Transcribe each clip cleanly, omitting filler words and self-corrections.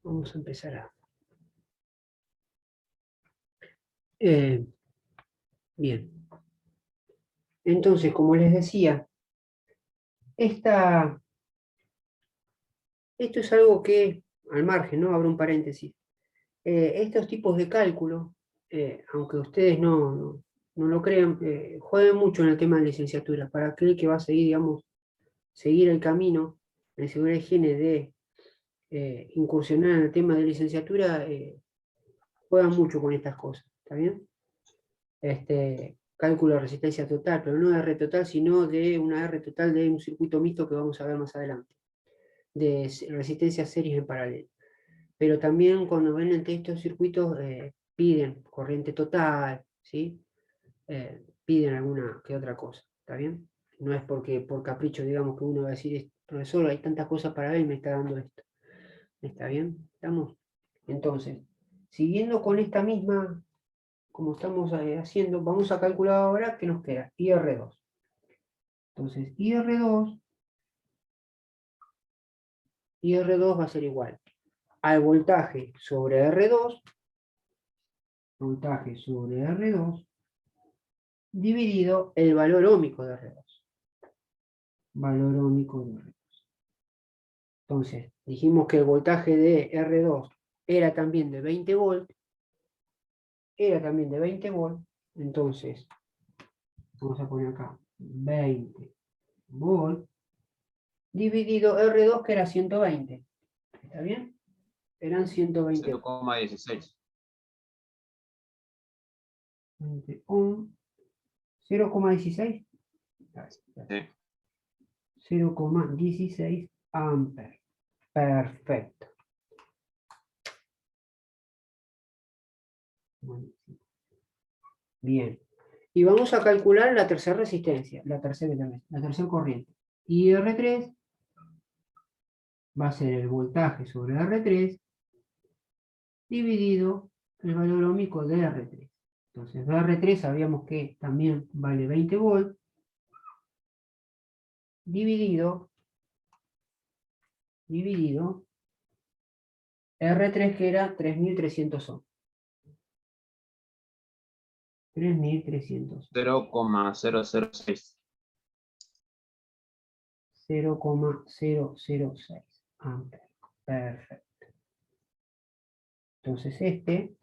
Vamos a empezar a... bien. Entonces, como les decía, esto es algo que, al margen, ¿no? Abro un paréntesis. Estos tipos de cálculo, aunque ustedes no lo crean, juegan mucho en el tema de licenciatura. Para aquel que va a seguir, digamos, seguir el camino en seguridad y higiene de incursionar en el tema de licenciatura, juegan mucho con estas cosas, ¿está bien? Cálculo de resistencia total, pero no de R total, sino de una R total de un circuito mixto que vamos a ver más adelante, de resistencias series en paralelo. Pero también cuando ven entre estos circuitos piden corriente total, ¿sí? Piden alguna que otra cosa, ¿está bien? No es porque por capricho, digamos, que uno va a decir, profesor, hay tantas cosas para ver y me está dando esto. ¿Está bien? ¿Estamos? Entonces, siguiendo con esta misma, como estamos haciendo, vamos a calcular ahora qué nos queda, IR2. Entonces, IR2 va a ser igual al voltaje sobre R2, voltaje sobre R2, dividido el valor óhmico de R2. Valor óhmico de R2. Entonces, dijimos que el voltaje de R2 era también de 20 volts, entonces, vamos a poner acá, 20 volts, dividido R2 que era 120. ¿Está bien? Eran 120. 0,16. 0,16. Sí. 0,16 amperes. Perfecto. Bien. Y vamos a calcular la tercera resistencia, la tercera corriente. Y R3 va a ser el voltaje sobre R3 dividido el valor óhmico de R3. Entonces, de R3 sabíamos que también vale 20 volts dividido R3 que era 3300 ohms. 3300. 0,006. 0,006 amperes. Perfecto. Entonces este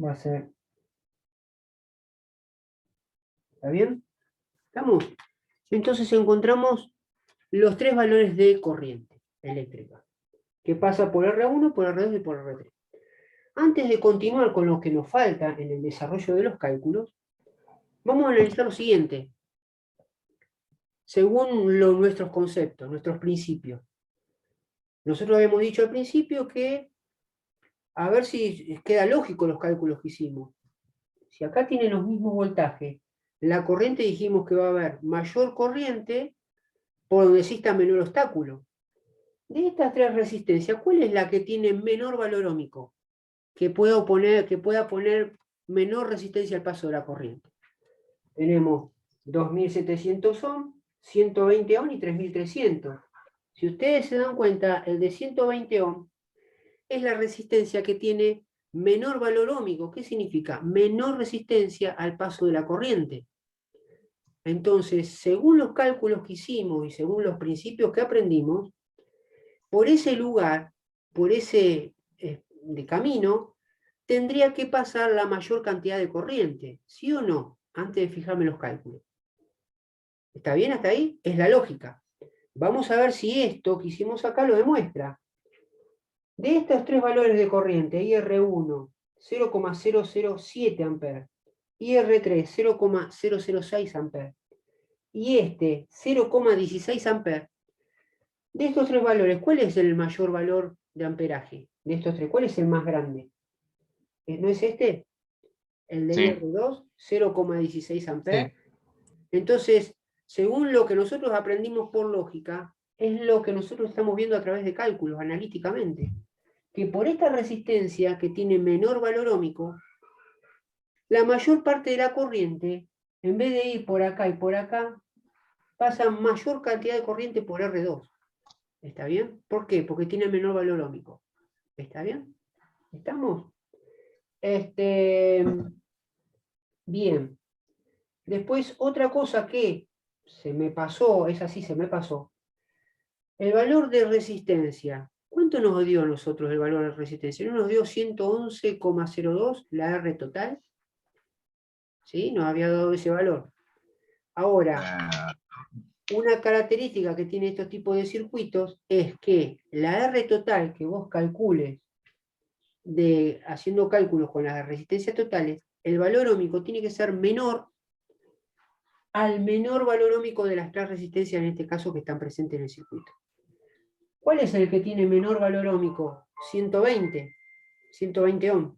va a ser... ¿Está bien? ¿Estamos? Entonces encontramos los tres valores de corriente eléctrica, que pasa por R1, por R2 y por R3. Antes de continuar con lo que nos falta en el desarrollo de los cálculos, vamos a analizar lo siguiente. Según nuestros conceptos, nuestros principios. Nosotros habíamos dicho al principio que, a ver si queda lógico los cálculos que hicimos. Si acá tienen los mismos voltajes, la corriente dijimos que va a haber mayor corriente por donde exista menor obstáculo. De estas tres resistencias, ¿cuál es la que tiene menor valor óhmico? Que pueda poner menor resistencia al paso de la corriente. Tenemos 2700 ohms, 120 ohms y 3300. Si ustedes se dan cuenta, el de 120 ohms es la resistencia que tiene menor valor óhmico. ¿Qué significa? Menor resistencia al paso de la corriente. Entonces, según los cálculos que hicimos y según los principios que aprendimos, por ese lugar, por ese de camino, tendría que pasar la mayor cantidad de corriente, ¿sí o no? Antes de fijarme los cálculos. ¿Está bien hasta ahí? Es la lógica. Vamos a ver si esto que hicimos acá lo demuestra. De estos tres valores de corriente, IR1, 0,007 amperes, IR3, 0,006 amperes, y este, 0,16 amperes, de estos tres valores, ¿cuál es el mayor valor de amperaje? De estos tres, ¿cuál es el más grande? ¿No es este? El de IR2, 0,16 amperes. Sí. Entonces, según lo que nosotros aprendimos por lógica, es lo que nosotros estamos viendo a través de cálculos, analíticamente. Que por esta resistencia, que tiene menor valor óhmico, la mayor parte de la corriente, en vez de ir por acá y por acá, pasa mayor cantidad de corriente por R2. ¿Está bien? ¿Por qué? Porque tiene menor valor ómico. ¿Está bien? ¿Estamos? Bien. Después, otra cosa que se me pasó, es así, se me pasó. El valor de resistencia. ¿Cuánto nos dio a nosotros el valor de resistencia? ¿No nos dio 111,02 la R total? ¿Sí? Nos había dado ese valor. Ahora, una característica que tiene estos tipos de circuitos es que la R total que vos calcules haciendo cálculos con las resistencias totales, el valor ómico tiene que ser menor al menor valor ómico de las tres resistencias, en este caso, que están presentes en el circuito. ¿Cuál es el que tiene menor valor ómico? 120 ohm.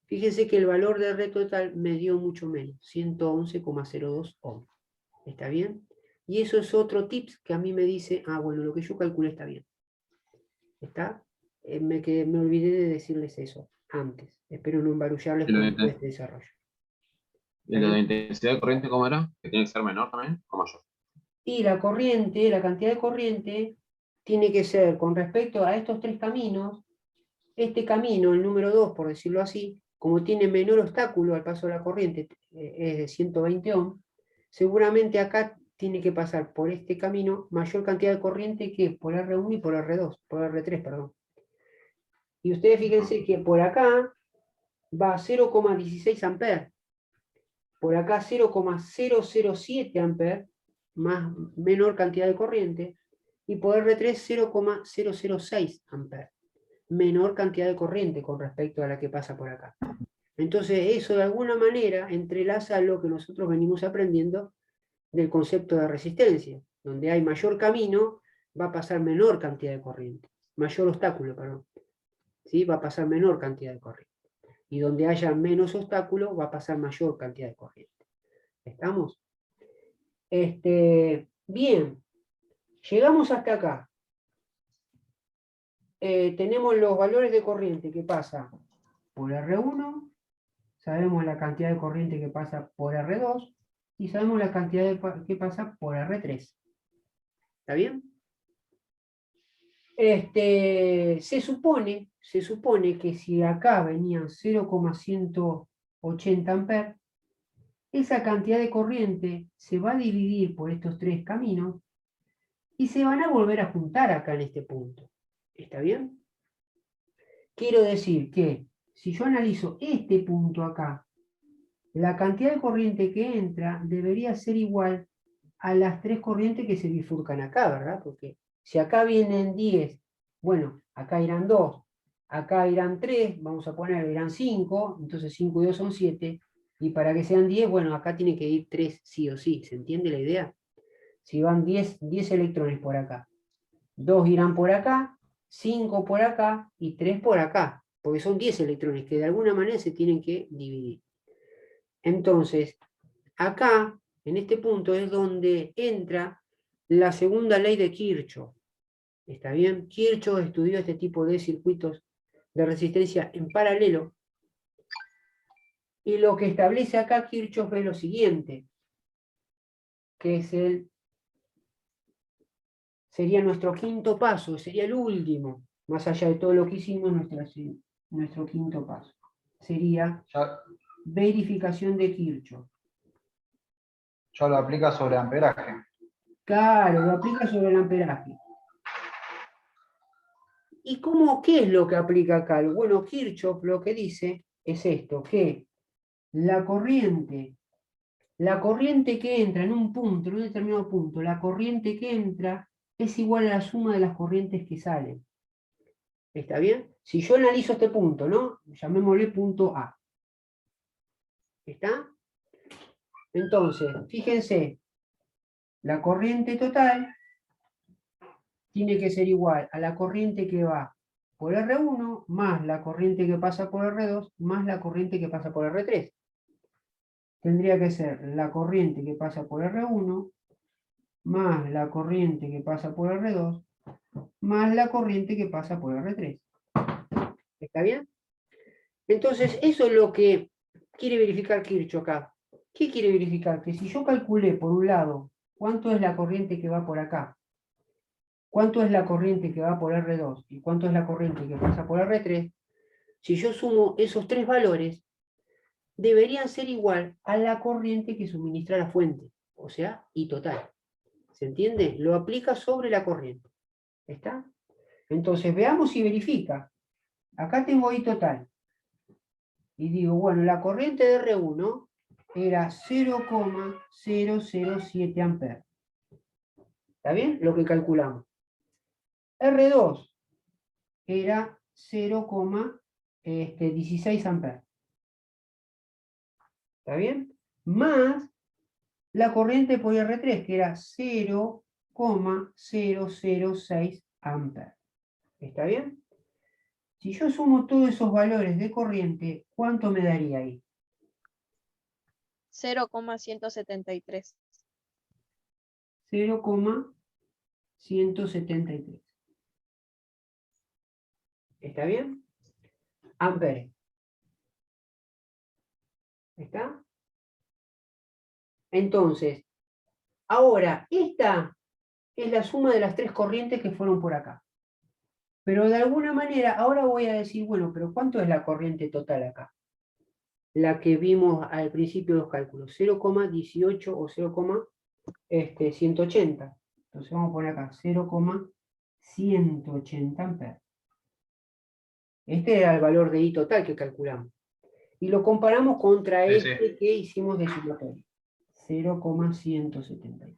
Fíjense que el valor de R total me dio mucho menos, 111,02 ohm. ¿Está bien? Y eso es otro tips que a mí me dice, bueno, lo que yo calculé está bien. ¿Está? Me olvidé de decirles eso antes. Espero no embarullarles ¿Y lo con todo de, este desarrollo. y lo de intensidad de corriente cómo era? ¿Que tiene que ser menor también? ¿O mayor? Y la corriente, la cantidad de corriente, tiene que ser con respecto a estos tres caminos, este camino, el número 2, por decirlo así, como tiene menor obstáculo al paso de la corriente, es de 120 ohm, seguramente acá tiene que pasar por este camino mayor cantidad de corriente que por R1 y por R2, por R3, perdón. Y ustedes fíjense que por acá va a 0,16 amperes, por acá 0,007 amperes, más menor cantidad de corriente, y por R3 0,006 amperes, menor cantidad de corriente con respecto a la que pasa por acá. Entonces eso de alguna manera entrelaza lo que nosotros venimos aprendiendo del concepto de resistencia. Donde hay mayor camino, va a pasar menor cantidad de corriente, mayor obstáculo, perdón. ¿Sí? Va a pasar menor cantidad de corriente. Y donde haya menos obstáculos, va a pasar mayor cantidad de corriente. ¿Estamos? Bien, llegamos hasta acá. Tenemos los valores de corriente que pasa por R1, sabemos la cantidad de corriente que pasa por R2 y sabemos la cantidad que pasa por R3. ¿Está bien? Se supone que si acá venían 0,180 amperes, esa cantidad de corriente se va a dividir por estos tres caminos y se van a volver a juntar acá en este punto. ¿Está bien? Quiero decir que si yo analizo este punto acá, la cantidad de corriente que entra debería ser igual a las tres corrientes que se bifurcan acá, ¿verdad? Porque si acá vienen 10, bueno, acá irán 2, acá irán 3, vamos a poner, irán 5, entonces 5 y 2 son 7, y para que sean 10, bueno, acá tiene que ir 3 sí o sí, ¿se entiende la idea? Si van 10 electrones por acá, 2 irán por acá, 5 por acá y 3 por acá, porque son 10 electrones que de alguna manera se tienen que dividir. Entonces, acá, en este punto, es donde entra la segunda ley de Kirchhoff. ¿Está bien? Kirchhoff estudió este tipo de circuitos de resistencia en paralelo. Y lo que establece acá Kirchhoff es lo siguiente, que es sería nuestro quinto paso, sería el último, más allá de todo lo que hicimos, nuestro quinto paso. Sería verificación de Kirchhoff. Ya lo aplica sobre amperaje. Claro, lo aplica sobre el amperaje. ¿Y qué es lo que aplica acá? Bueno, Kirchhoff lo que dice es esto, que la corriente que entra en un punto, en un determinado punto, la corriente que entra es igual a la suma de las corrientes que salen. ¿Está bien? Si yo analizo este punto, ¿no? Llamémosle punto A. ¿Está? Entonces, fíjense, la corriente total tiene que ser igual a la corriente que va por R1 más la corriente que pasa por R2 más la corriente que pasa por R3. Tendría que ser la corriente que pasa por R1 más la corriente que pasa por R2 más la corriente que pasa por R3. ¿Está bien? Entonces, eso es lo que quiere verificar Kirchhoff acá. ¿Qué quiere verificar? Que si yo calculé por un lado cuánto es la corriente que va por acá cuánto es la corriente que va por R2 y cuánto es la corriente que pasa por R3, si yo sumo esos tres valores, deberían ser igual a la corriente que suministra la fuente, o sea, I total. ¿Se entiende? Lo aplica sobre la corriente. ¿Está? Entonces, veamos si verifica. Acá tengo I total. Y digo, bueno, la corriente de R1 era 0,007 amperes. ¿Está bien? Lo que calculamos. R2 era 0,16 amperes. ¿Está bien? Más la corriente por R3, que era 0,006 amperes. ¿Está bien? Si yo sumo todos esos valores de corriente, ¿cuánto me daría ahí? 0,173. 0,173. ¿Está bien? Amperes. ¿Está? Entonces, ahora, esta es la suma de las tres corrientes que fueron por acá. Pero de alguna manera, ahora voy a decir, bueno, pero ¿cuánto es la corriente total acá? La que vimos al principio de los cálculos, 0,18 o 0,180. Entonces vamos a poner acá 0,180 amperes. Este era el valor de I total que calculamos. Y lo comparamos contra Sí, este que hicimos de sumatorio. 0,173.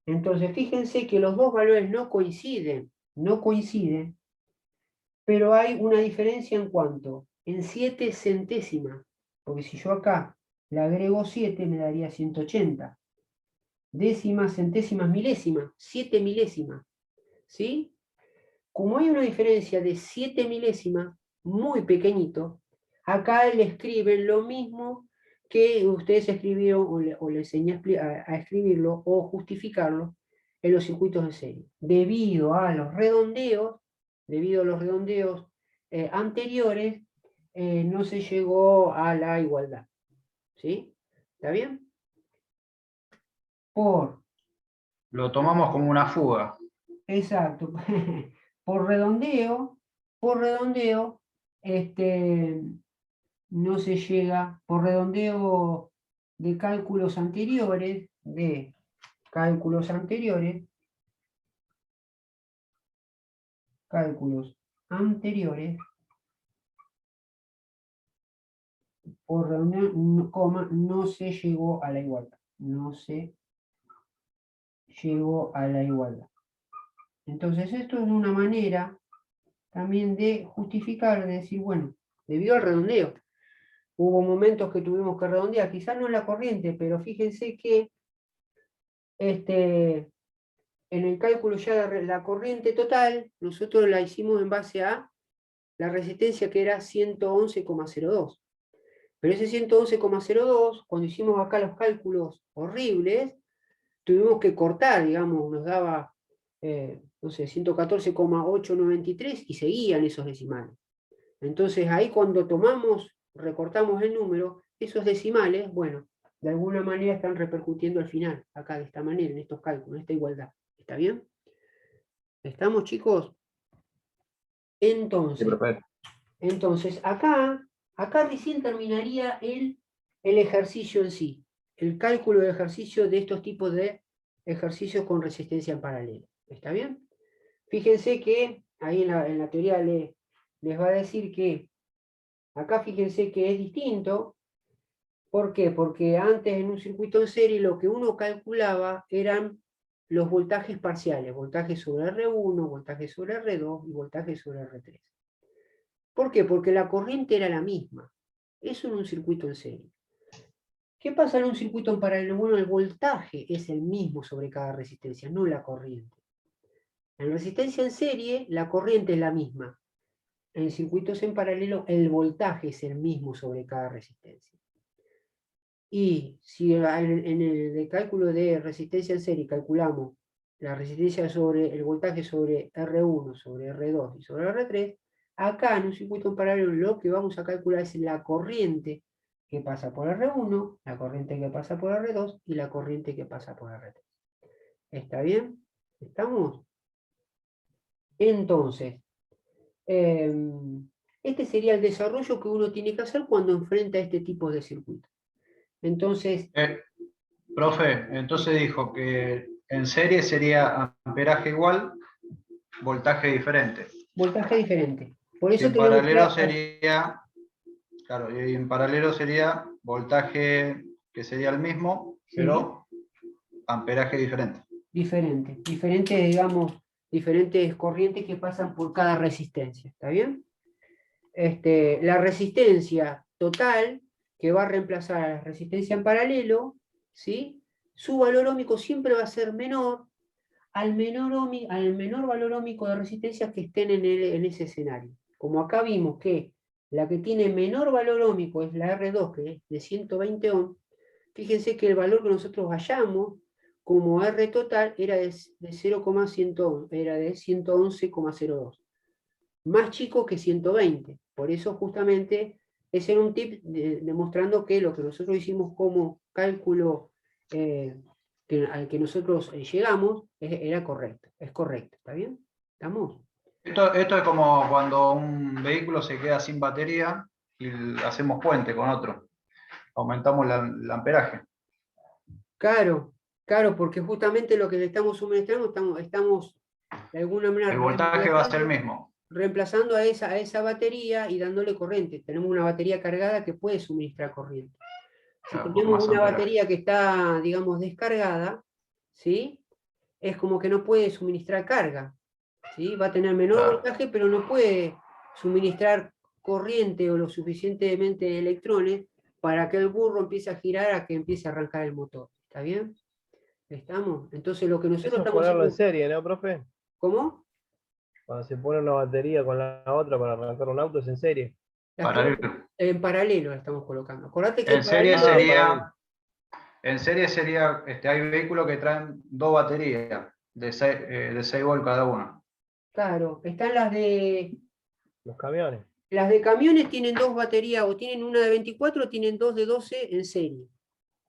Entonces fíjense que los dos valores no coinciden, pero hay una diferencia en cuanto, en 7 centésimas, porque si yo acá le agrego 7 me daría 180. Décimas, centésimas, milésimas, 7 milésimas, ¿sí? Como hay una diferencia de 7 milésimas, muy pequeñito, acá le escriben lo mismo que ustedes escribieron o le enseñé a escribirlo o justificarlo en los circuitos de serie. Debido a los redondeos anteriores, no se llegó a la igualdad. ¿Sí? ¿Está bien? Lo tomamos como una fuga. Exacto. Por redondeo, no se llega, por redondeo de cálculos anteriores, por redondeo, no se llegó a la igualdad. No se llegó a la igualdad. Entonces esto es una manera también de justificar, de decir, bueno, debido al redondeo, hubo momentos que tuvimos que redondear, quizás no la corriente, pero fíjense que en el cálculo ya de la corriente total, nosotros la hicimos en base a la resistencia que era 111,02. Pero ese 111,02, cuando hicimos acá los cálculos horribles, tuvimos que cortar, digamos, nos daba, no sé, 114,893 y seguían esos decimales. Entonces ahí cuando recortamos el número, esos decimales, bueno, de alguna manera están repercutiendo al final, acá de esta manera, en estos cálculos, en esta igualdad. ¿Está bien? ¿Estamos, chicos? Entonces acá recién terminaría el ejercicio en sí, el cálculo de ejercicio de estos tipos de ejercicios con resistencia en paralelo. ¿Está bien? Fíjense que ahí en la teoría les va a decir que acá fíjense que es distinto. ¿Por qué? Porque antes en un circuito en serie lo que uno calculaba eran los voltajes parciales, voltajes sobre R1, voltajes sobre R2 y voltajes sobre R3. ¿Por qué? Porque la corriente era la misma. Eso en un circuito en serie. ¿Qué pasa en un circuito en paralelo? Bueno, el voltaje es el mismo sobre cada resistencia, no la corriente. En resistencia en serie, la corriente es la misma. En circuitos en paralelo, el voltaje es el mismo sobre cada resistencia. Y si en el cálculo de resistencia en serie calculamos la resistencia sobre el voltaje sobre R1, sobre R2 y sobre R3, acá en un circuito en paralelo lo que vamos a calcular es la corriente que pasa por R1, la corriente que pasa por R2 y la corriente que pasa por R3. ¿Está bien? ¿Estamos? Entonces, este sería el desarrollo que uno tiene que hacer cuando enfrenta este tipo de circuito. Entonces, Profe, entonces dijo que en serie sería amperaje igual, voltaje diferente. voltaje diferente. Por Y eso en te voy a paralelo mostrar. sería, claro, y en paralelo sería voltaje que sería el mismo, Sí. pero amperaje diferente. Diferentes, digamos, diferentes corrientes que pasan por cada resistencia. ¿Está bien? La resistencia total, que va a reemplazar a la resistencia en paralelo, ¿sí? Su valor óhmico siempre va a ser menor al menor valor óhmico de resistencias que estén en ese escenario. Como acá vimos que la que tiene menor valor óhmico es la R2, que es de 120 ohms, fíjense que el valor que nosotros hallamos como R total era de 0,100 era de 111,02. Más chico que 120. Por eso justamente ese era un tip demostrando que lo que nosotros hicimos como cálculo al que nosotros llegamos era correcto, es correcto, ¿está bien? ¿Estamos? Esto es como cuando un vehículo se queda sin batería y hacemos puente con otro. Aumentamos el amperaje. Claro, porque justamente lo que le estamos suministrando, estamos de alguna manera El voltaje va a ser el mismo. reemplazando a esa batería y dándole corriente. Tenemos una batería cargada que puede suministrar corriente. Si Claro, tenemos más una amperaje. batería que está, digamos, descargada, ¿sí? Es como que no puede suministrar carga, ¿sí? Va a tener menor Claro. voltaje, pero no puede suministrar corriente o lo suficientemente electrones para que el burro empiece a girar, a que empiece a arrancar el motor. ¿Está bien? ¿Estamos? Entonces lo que nosotros Eso es estamos ponerlo en haciendo... serie, ¿no, profe? ¿Cómo? Cuando se pone una batería con la otra para arrancar un auto es en serie. La estamos- Paralelo. en paralelo la estamos colocando. Acordate que En serie paralelo- sería, hay vehículos que traen dos baterías de 6 volt cada una. Claro, están Los camiones. las de camiones tienen dos baterías, o tienen una de 24 o tienen dos de 12 en serie.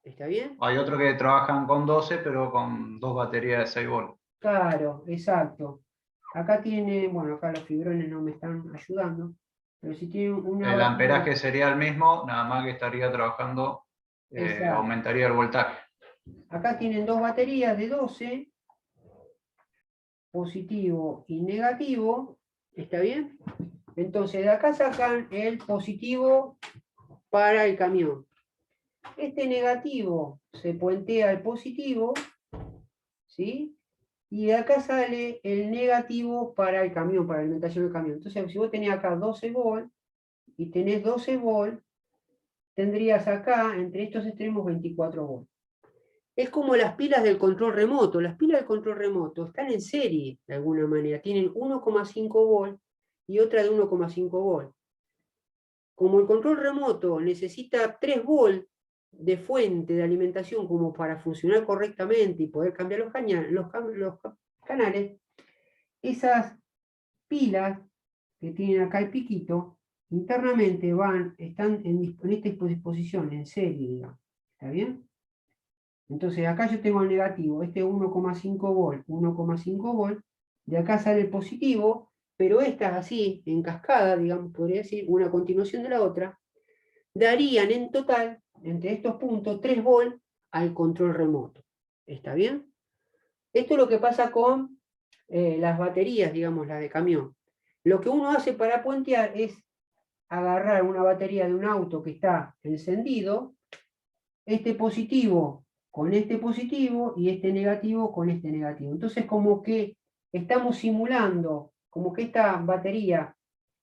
¿Está bien? Hay otros que trabajan con 12, pero con dos baterías de 6 volt. Claro, exacto. Acá tiene, bueno, acá los fibrones no me están ayudando, pero si tiene una El batería, amperaje sería el mismo, nada más que estaría trabajando, exacto. aumentaría el voltaje. Acá tienen dos baterías de 12, positivo y negativo, ¿está bien? Entonces de acá sacan el positivo para el camión. Este negativo se puentea al positivo, ¿sí? Y de acá sale el negativo para el camión, para la alimentación del camión. Entonces, si vos tenés acá 12 volt y tenés 12 volt, tendrías acá, entre estos extremos, 24 volt. Es como las pilas del control remoto. Las pilas del control remoto están en serie, de alguna manera. Tienen 1,5 volt y otra de 1,5 volt. Como el control remoto necesita 3 volt de fuente de alimentación como para funcionar correctamente y poder cambiar los canales, esas pilas que tienen acá el piquito, internamente están en esta disposición, en serie, digamos. ¿Está bien? Entonces acá yo tengo el negativo, este 1,5 volt, 1,5 volt, de acá sale el positivo, pero estas así, en cascada, digamos, podría decir, una a continuación de la otra, darían en total, entre estos puntos, 3 volt al control remoto. ¿Está bien? Esto es lo que pasa con las baterías, digamos, las de camión. Lo que uno hace para puentear es agarrar una batería de un auto que está encendido, este positivo con este positivo y este negativo con este negativo. Entonces como que estamos simulando, como que esta batería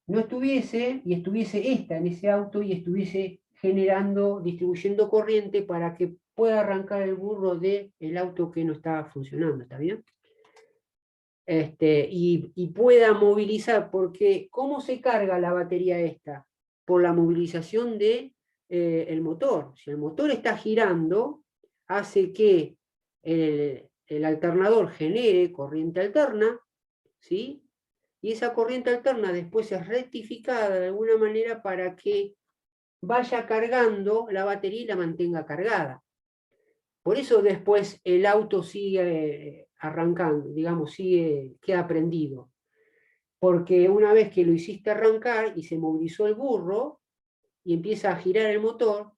no estuviese y estuviese esta en ese auto y estuviese generando, distribuyendo corriente para que pueda arrancar el burro del auto que no estaba funcionando, ¿está bien? Y pueda movilizar, porque ¿cómo se carga la batería esta? Por la movilización de el motor. Si el motor está girando, hace que el alternador genere corriente alterna, ¿sí? Y esa corriente alterna después es rectificada de alguna manera para que vaya cargando la batería y la mantenga cargada. Por eso después el auto sigue arrancando, digamos, queda prendido. Porque una vez que lo hiciste arrancar y se movilizó el burro y empieza a girar el motor,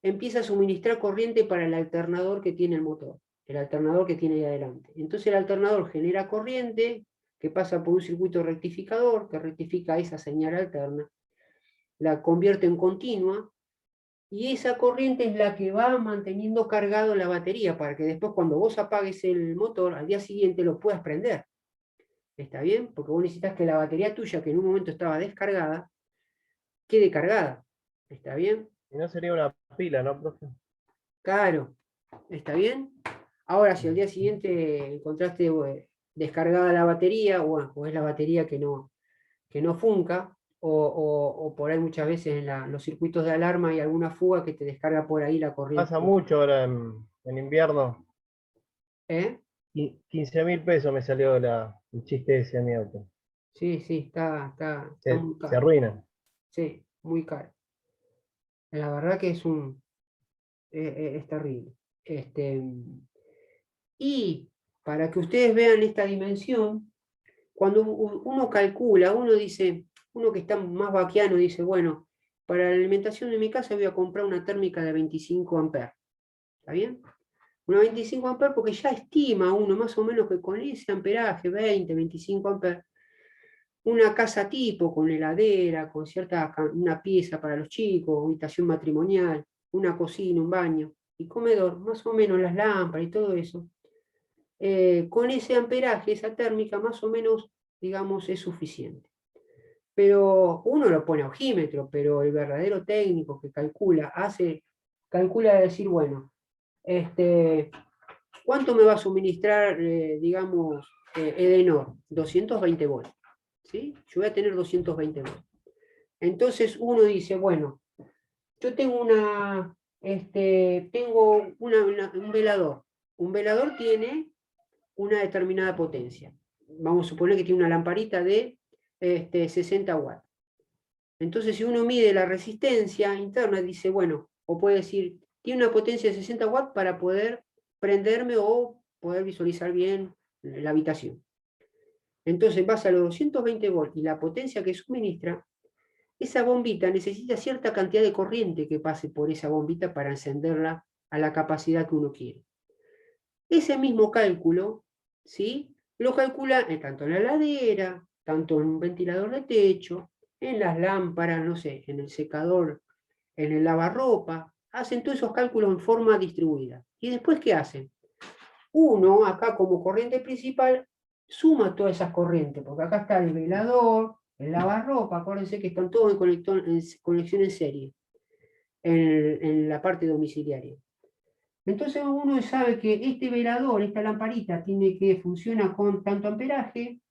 empieza a suministrar corriente para el alternador que tiene el motor, el alternador que tiene ahí adelante. Entonces el alternador genera corriente que pasa por un circuito rectificador que rectifica esa señal alterna, la convierte en continua, y esa corriente es la que va manteniendo cargado la batería para que después cuando vos apagues el motor, al día siguiente lo puedas prender. ¿Está bien? Porque vos necesitas que la batería tuya, que en un momento estaba descargada, quede cargada. ¿Está bien? Y no sería una pila, ¿no, profe? Claro. ¿Está bien? Ahora, si al día siguiente encontraste descargada la batería, o es la batería que no funca, o por ahí muchas veces en los circuitos de alarma hay alguna fuga que te descarga por ahí la corriente. Pasa mucho ahora en invierno. ¿Eh? 15.000 pesos me salió el chiste ese a mi auto. Sí, está muy Se caro. arruina. Sí, muy caro. La verdad que es terrible. Y para que ustedes vean esta dimensión, cuando uno calcula, uno que está más vaquiano dice, bueno, para la alimentación de mi casa voy a comprar una térmica de 25 amperes. ¿Está bien? Una 25 amperes porque ya estima uno más o menos que con ese amperaje, 20, 25 amperes, una casa tipo con heladera, con una pieza para los chicos, habitación matrimonial, una cocina, un baño y comedor, más o menos las lámparas y todo eso. Con ese amperaje, esa térmica, más o menos, digamos, es suficiente. Pero uno lo pone a ojímetro, pero el verdadero técnico que calcula de decir, bueno, ¿cuánto me va a suministrar, digamos, Edenor? 220 volts. ¿Sí? Yo voy a tener 220 volts. Entonces uno dice, bueno, yo tengo un velador. Un velador tiene una determinada potencia. Vamos a suponer que tiene una lamparita de 60 watts. Entonces, si uno mide la resistencia interna, dice, bueno, o puede decir, tiene una potencia de 60 watts para poder prenderme o poder visualizar bien la habitación. Entonces, en base a los 220 volts y la potencia que suministra, esa bombita necesita cierta cantidad de corriente que pase por esa bombita para encenderla a la capacidad que uno quiere. Ese mismo cálculo, ¿sí?, lo calcula tanto en la heladera, tanto en un ventilador de techo, en las lámparas, no sé, en el secador, en el lavarropa. Hacen todos esos cálculos en forma distribuida. ¿Y después qué hacen? Uno, acá como corriente principal, suma todas esas corrientes, porque acá está el velador, el lavarropa, acuérdense que están todos en conexión en serie, en la parte domiciliaria. Entonces uno sabe que este velador, esta lamparita, funciona con tanto amperaje,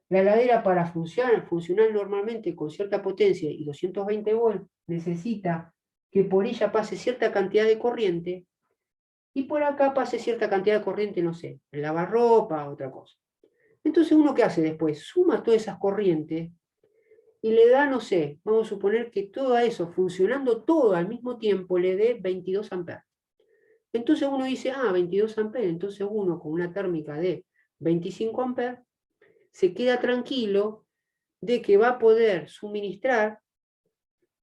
la heladera para funcionar normalmente con cierta potencia y 220 volts, necesita que por ella pase cierta cantidad de corriente, y por acá pase cierta cantidad de corriente, no sé, el lavarropa, otra cosa. Entonces uno, ¿qué hace después? Suma todas esas corrientes y le da, no sé, vamos a suponer que todo eso, funcionando todo al mismo tiempo, le dé 22 amperes. Entonces uno dice, 22 amperes, entonces uno con una térmica de 25 amperes se queda tranquilo de que va a poder suministrar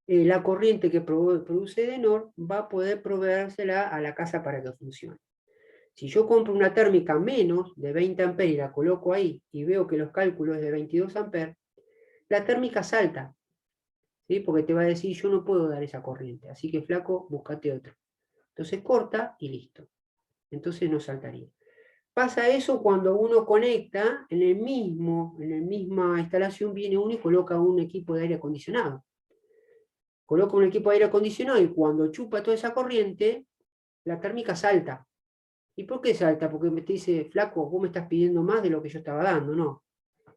la corriente que produce Edenor, va a poder proveérsela a la casa para que funcione. Si yo compro una térmica menos de 20 amperes y la coloco ahí y veo que los cálculos es de 22 amperes, la térmica salta, ¿sí?, porque te va a decir, yo no puedo dar esa corriente, así que flaco, búscate otro. Entonces corta y listo. Entonces no saltaría. Pasa eso cuando uno conecta, en la misma instalación viene uno y coloca un equipo de aire acondicionado. Coloca un equipo de aire acondicionado y cuando chupa toda esa corriente, la térmica salta. ¿Y por qué salta? Porque te dice, flaco, vos me estás pidiendo más de lo que yo estaba dando. No.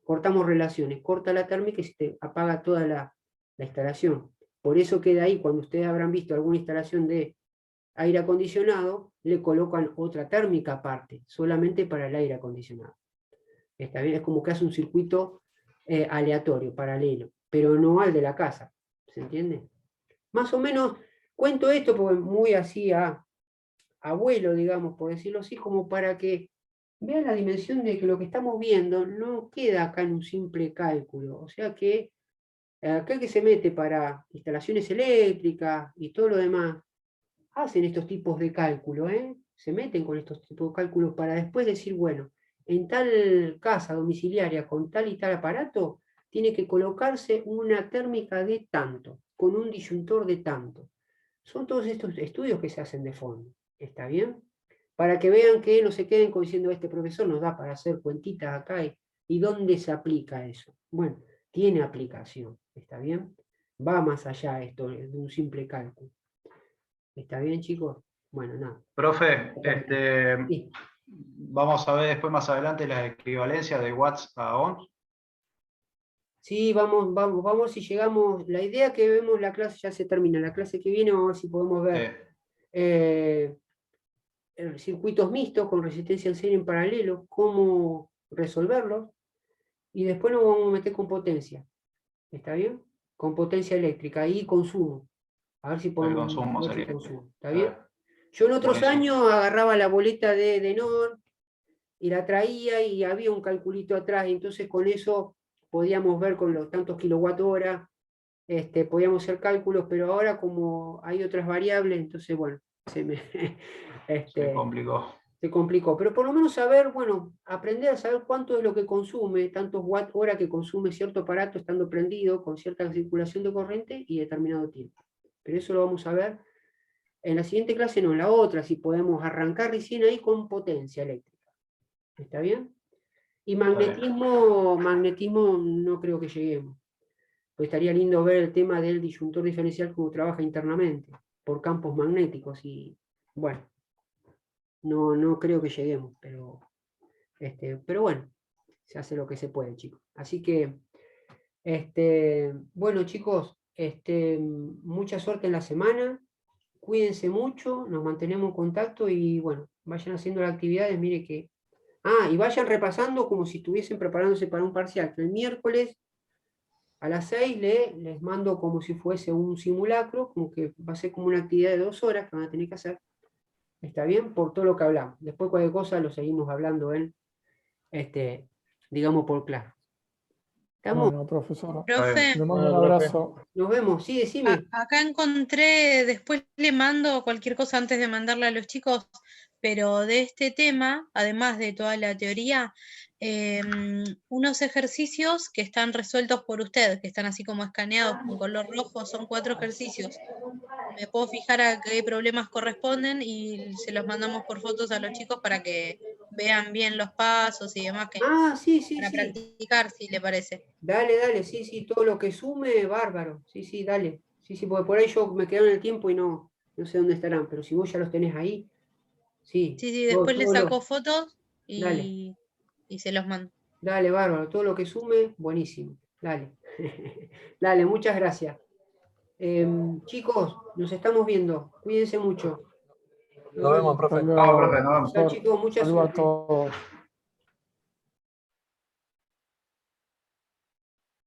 Cortamos relaciones, corta la térmica y se te apaga toda la instalación. Por eso queda ahí, cuando ustedes habrán visto alguna instalación de aire acondicionado, le colocan otra térmica aparte, solamente para el aire acondicionado. Está bien, es como que hace un circuito aleatorio, paralelo, pero no al de la casa. ¿Se entiende? Más o menos cuento esto porque muy así a abuelo, digamos, por decirlo así, como para que vean la dimensión de que lo que estamos viendo no queda acá en un simple cálculo. O sea que aquel que se mete para instalaciones eléctricas y todo lo demás, hacen estos tipos de cálculos, ¿eh? Se meten con estos tipos de cálculos para después decir, bueno, en tal casa domiciliaria con tal y tal aparato, tiene que colocarse una térmica de tanto, con un disyuntor de tanto. Son todos estos estudios que se hacen de fondo, ¿está bien? Para que vean que no se queden como diciendo, este profesor nos da para hacer cuentitas acá, ¿y dónde se aplica eso? Bueno, tiene aplicación, ¿está bien? Va más allá esto de un simple cálculo. ¿Está bien, chicos? Bueno, nada. Profe, Sí. vamos a ver después más adelante las equivalencias de watts a ohms. Sí, vamos si llegamos. La idea que vemos la clase ya se termina. La clase que viene vamos a ver si podemos ver Sí. circuitos mixtos con resistencia en serie en paralelo, cómo resolverlos, y después nos vamos a meter con potencia. ¿Está bien? Con potencia eléctrica y consumo. A ver si El podemos consumo ver si sería. consumo. ¿Está bien? Bien. Yo en otros Buenísimo. años agarraba la boleta de NOR y la traía y había un calculito atrás, y entonces con eso podíamos ver con los tantos kilowatt hora, podíamos hacer cálculos, pero ahora como hay otras variables, entonces bueno, se me, Se complicó. se complicó. Pero por lo menos saber, bueno, aprender a saber cuánto es lo que consume, tantos watt hora que consume cierto aparato estando prendido, con cierta circulación de corriente y determinado tiempo. Pero eso lo vamos a ver en la siguiente clase, no en la otra, si podemos arrancar recién ahí con potencia eléctrica. ¿Está bien? Y magnetismo no creo que lleguemos. Pues estaría lindo ver el tema del disyuntor diferencial cómo trabaja internamente, por campos magnéticos. Y bueno, no creo que lleguemos, pero bueno, se hace lo que se puede, chicos. Así que, bueno, chicos, mucha suerte en la semana. Cuídense mucho, nos mantenemos en contacto y bueno, vayan haciendo las actividades, mire que. Ah, y vayan repasando como si estuviesen preparándose para un parcial, que el miércoles a las 6 les mando como si fuese un simulacro, como que va a ser como una actividad de 2 horas que van a tener que hacer. ¿Está bien? Por todo lo que hablamos. Después cualquier cosa lo seguimos hablando digamos, por clase. ¿Estamos? Bueno, profesor, Profe, le mando un Bueno, profe. abrazo. Nos vemos. Sí, decime. acá encontré, después le mando cualquier cosa antes de mandarle a los chicos, pero de este tema, además de toda la teoría, unos ejercicios que están resueltos por usted, que están así como escaneados con color rojo, son 4 ejercicios. Me puedo fijar a qué problemas corresponden y se los mandamos por fotos a los chicos para que vean bien los pasos y demás, que Ah, sí, sí, para sí. practicar, si le parece. Dale, sí, sí, todo lo que sume, bárbaro. Sí, sí, dale. Sí, sí, porque por ahí yo me quedo en el tiempo y no sé dónde estarán, pero si vos ya los tenés ahí, sí. Sí, después le Todo saco fotos dale, y se los mando. dale, bárbaro. Todo lo que sume, buenísimo. Dale. Dale, muchas gracias. Chicos, nos estamos viendo. Cuídense mucho. Nos vemos, profe. Hasta luego, Vamos, profe, nos vemos. Chao, profesor. chicos, mucha Saludos a suerte. todos.